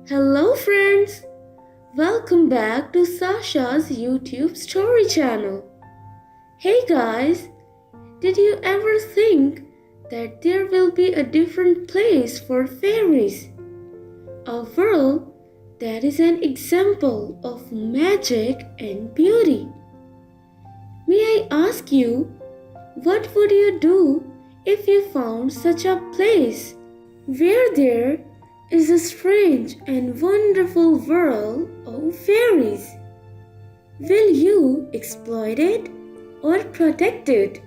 Hello friends! Welcome back to Sasha's YouTube story channel. Hey guys! Did you ever think that there will be a different place for fairies? A world that is an example of magic and beauty. May I ask you, what would you do if you found such a place where there is a strange and wonderful world of fairies? Will you exploit it or protect it?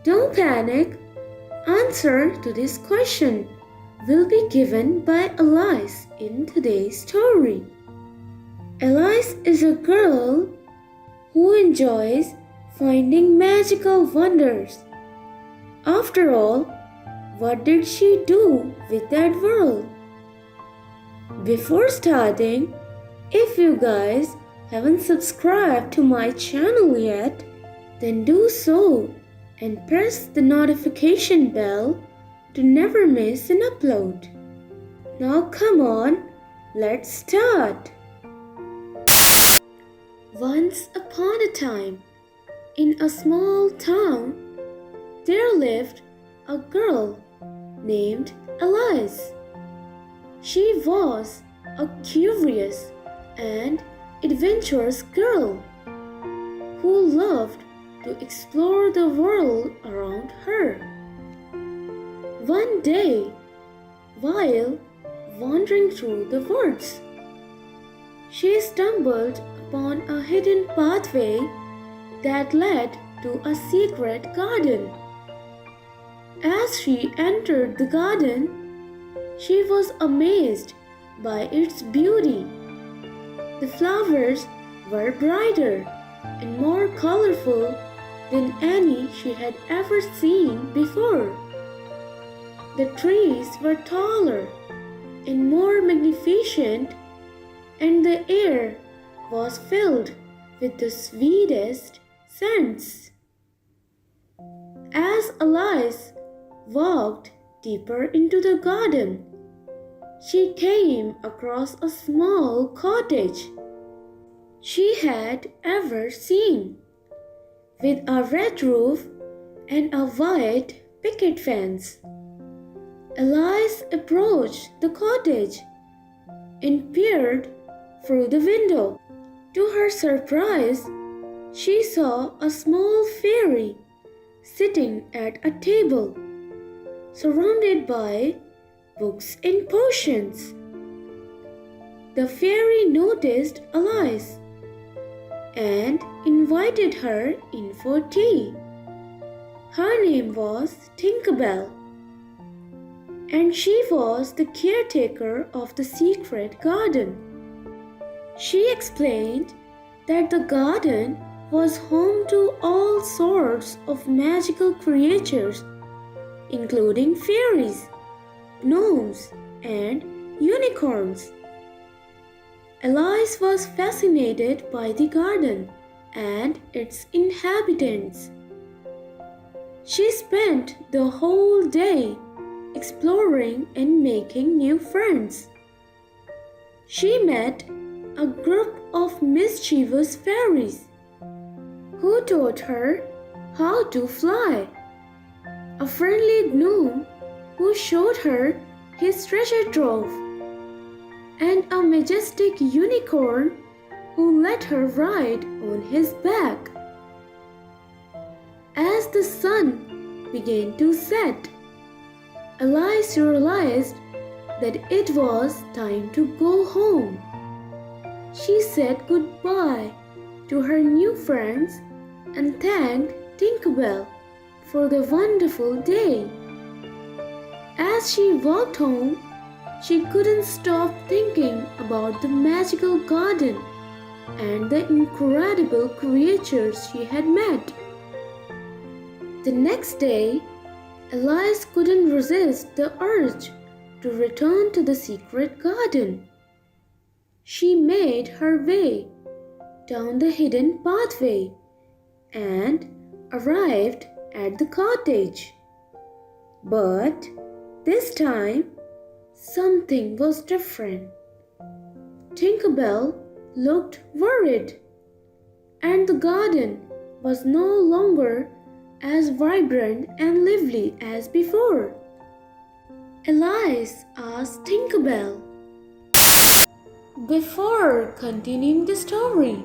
Don't panic. Answer to this question will be given by Alice in today's story. Alice is a girl who enjoys finding magical wonders. After all, what did she do with that world? Before starting, if you guys haven't subscribed to my channel yet, then do so and press the notification bell to never miss an upload. Now come on, let's start. Once upon a time, in a small town, there lived a girl named Alice. She was a curious and adventurous girl who loved to explore the world around her. One day, while wandering through the woods, she stumbled upon a hidden pathway that led to a secret garden. As she entered the garden, she was amazed by its beauty. The flowers were brighter and more colorful than any she had ever seen before. The trees were taller and more magnificent, and the air was filled with the sweetest scents. As Alice walked deeper into the garden, she came across a small cottage she had ever seen, with a red roof and a white picket fence. Alice approached the cottage and peered through the window. To her surprise, she saw a small fairy sitting at a table, surrounded by books and potions. The fairy noticed Alice and invited her in for tea. Her name was Tinkerbell, and she was the caretaker of the secret garden. She explained that the garden was home to all sorts of magical creatures, including fairies, gnomes, and unicorns. Alice was fascinated by the garden and its inhabitants. She spent the whole day exploring and making new friends. She met a group of mischievous fairies who taught her how to fly, a friendly gnome who showed her his treasure trove, and a majestic unicorn who let her ride on his back. As the sun began to set, Alice realized that it was time to go home. She said goodbye to her new friends and thanked Tinkerbell for the wonderful day. As she walked home, she couldn't stop thinking about the magical garden and the incredible creatures she had met. The next day, Alice couldn't resist the urge to return to the secret garden. She made her way down the hidden pathway and arrived at the cottage. But this time, something was different. Tinkerbell looked worried, and the garden was no longer as vibrant and lively as before. Alice asked Tinkerbell. Before continuing the story,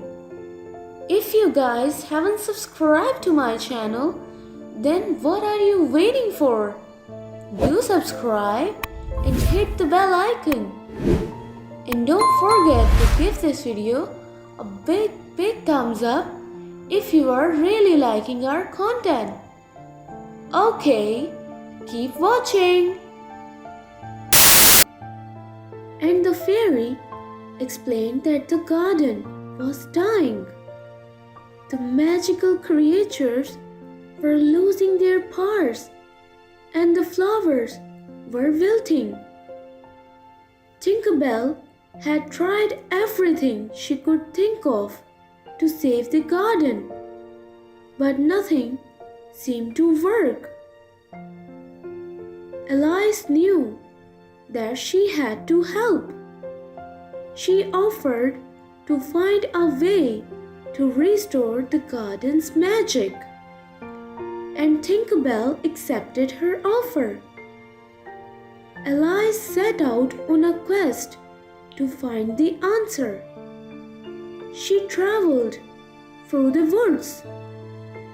if you guys haven't subscribed to my channel, then what are you waiting for? Do subscribe and hit the bell icon. And don't forget to give this video a big thumbs up if you are really liking our content. Okay, keep watching. And the fairy explained that the garden was dying. The magical creatures were losing their powers and the flowers were wilting. Tinkerbell had tried everything she could think of to save the garden, but nothing seemed to work. Alice knew that she had to help. She offered to find a way to restore the garden's magic, and Tinkerbell accepted her offer. Alice set out on a quest to find the answer. She traveled through the woods,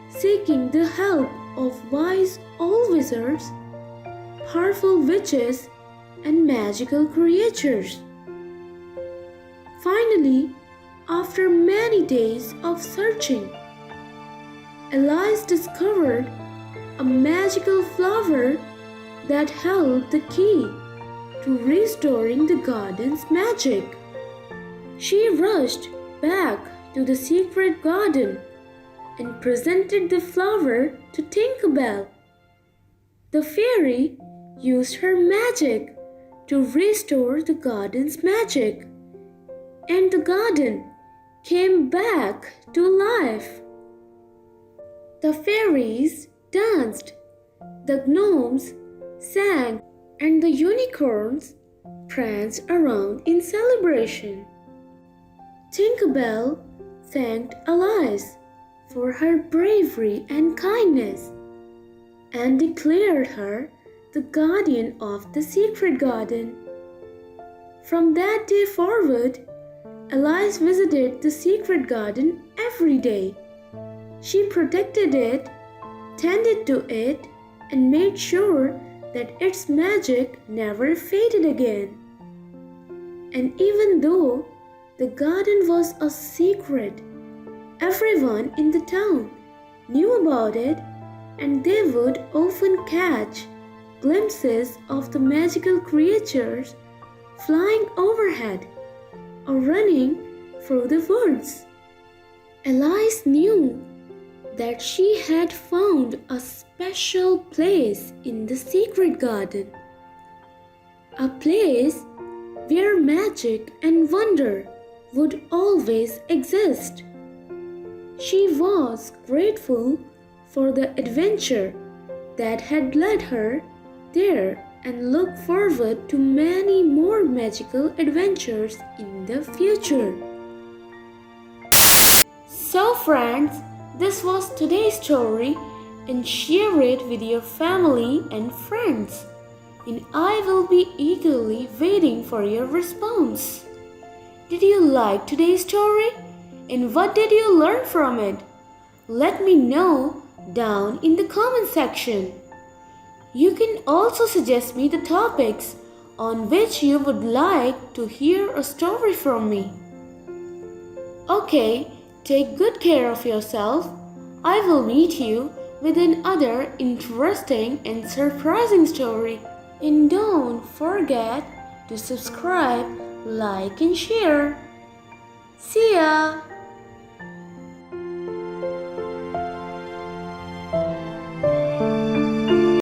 seeking the help of wise old wizards, powerful witches, and magical creatures. Finally, after many days of searching, Alice discovered a magical flower that held the key to restoring the garden's magic. She rushed back to the secret garden and presented the flower to Tinkerbell. The fairy used her magic to restore the garden's magic, and the garden came back to life. The fairies danced, the gnomes sang, and the unicorns pranced around in celebration. Tinkerbell thanked Alice for her bravery and kindness and declared her the guardian of the secret garden. From that day forward, Alice visited the secret garden every day. She protected it, tended to it, and made sure that its magic never faded again. And even though the garden was a secret, everyone in the town knew about it, and they would often catch glimpses of the magical creatures flying overhead or running through the woods. Alice knew that she had found a special place in the secret garden, a place where magic and wonder would always exist. She was grateful for the adventure that had led her there and looked forward to many more magical adventures in the future. So friends, this was today's story, and share it with your family and friends. And I will be eagerly waiting for your response. Did you like today's story? And what did you learn from it? Let me know down in the comment section. You can also suggest me the topics on which you would like to hear a story from me. Okay, take good care of yourself. I will meet you with another interesting and surprising story. And don't forget to subscribe, like and share. See ya!